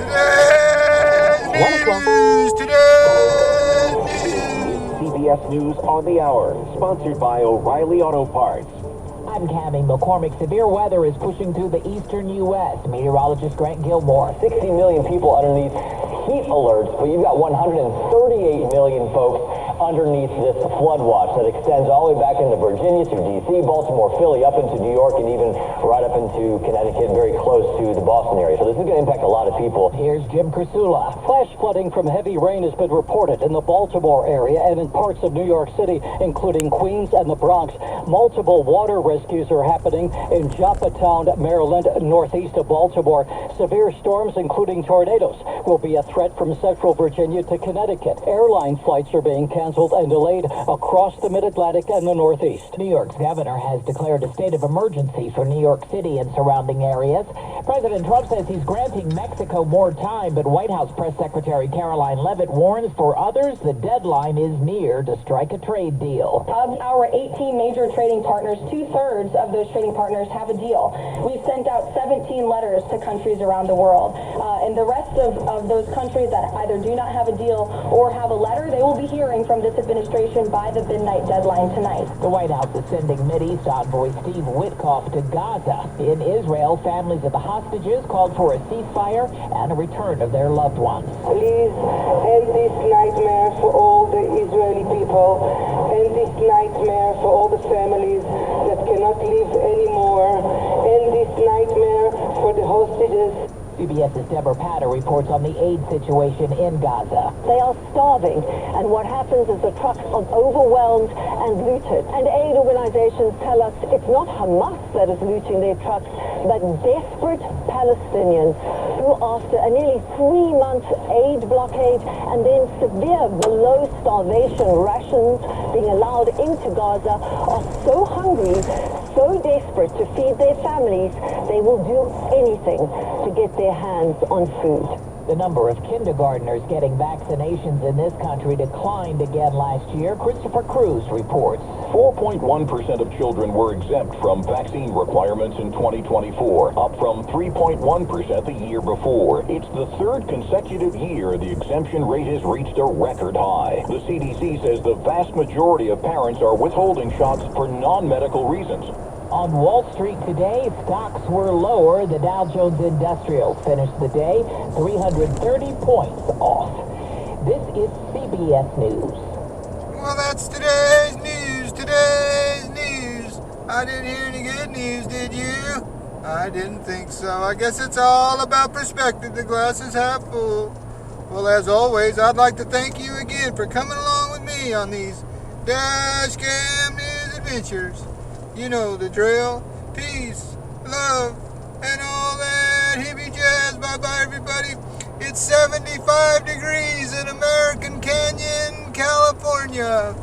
Today's news. Today's news. CBS News on the Hour, sponsored by O'Reilly Auto Parts. I'm Cammie McCormick. Severe weather is pushing through the eastern U.S. Meteorologist Grant Gilmore. 60 million people underneath heat alerts, but you've got 138 million folks underneath this flood watch that extends all the way back into Virginia, to D.C., Baltimore, Philly, up into New York, and even right up into Connecticut, very close to the Boston area. So this is going to impact a lot of people. Here's Jim Kursula. Flash flooding from heavy rain has been reported in the Baltimore area and in parts of New York City, including Queens and the Bronx. Multiple water rescues are happening in Joppatown, Maryland, northeast of Baltimore. Severe storms, including tornadoes, will be a threat from central Virginia to Connecticut. Airline flights are being canceled and delayed across the mid-Atlantic and the Northeast. New York's governor has declared a state of emergency for New York City and surrounding areas. President Trump says he's granting Mexico more time, but White House Press Secretary Caroline Leavitt warns for others the deadline is near to strike a trade deal. Of our 18 major trading partners, 2/3 of those trading partners have a deal. We've sent out 17 letters to countries around the world. And the rest of those countries that either do not have a deal or have a letter, they will be hearing from this administration by the midnight deadline tonight. The White House is sending Mideast envoy Steve Witkoff to Gaza. In Israel, families of the hostages called for a ceasefire and a return of their loved ones. Please end this nightmare for all the Israeli people, end this nightmare for all the families that cannot live anymore, end this nightmare for the hostages. CBS's Deborah Patter reports on the aid situation in Gaza. They are starving, and what happens is the trucks are overwhelmed and looted. And aid organizations tell us it's not Hamas that is looting their trucks, but desperate Palestinians who, after a nearly 3-month aid blockade and then severe below starvation rations being allowed into Gaza, are so hungry, so desperate to feed their families, they will do anything to get their hands on food. The number of kindergartners getting vaccinations in this country declined again last year. Christopher Cruz reports. 4.1% of children were exempt from vaccine requirements in 2024, up from 3.1% the year before. It's the third consecutive year the exemption rate has reached a record high. The CDC says the vast majority of parents are withholding shots for non-medical reasons. On Wall Street today, stocks were lower. The Dow Jones Industrial finished the day 330 points off. This is CBS News. Well, that's today's news. Today's news. I didn't hear any good news, did you? I didn't think so. I guess it's all about perspective. The glass is half full. Well, as always, I'd like to thank you again for coming along with me on these Dash Cam News adventures. You know the drill. Peace, love, and all that hippie jazz. Bye-bye, everybody. It's 75 degrees in American Canyon, California.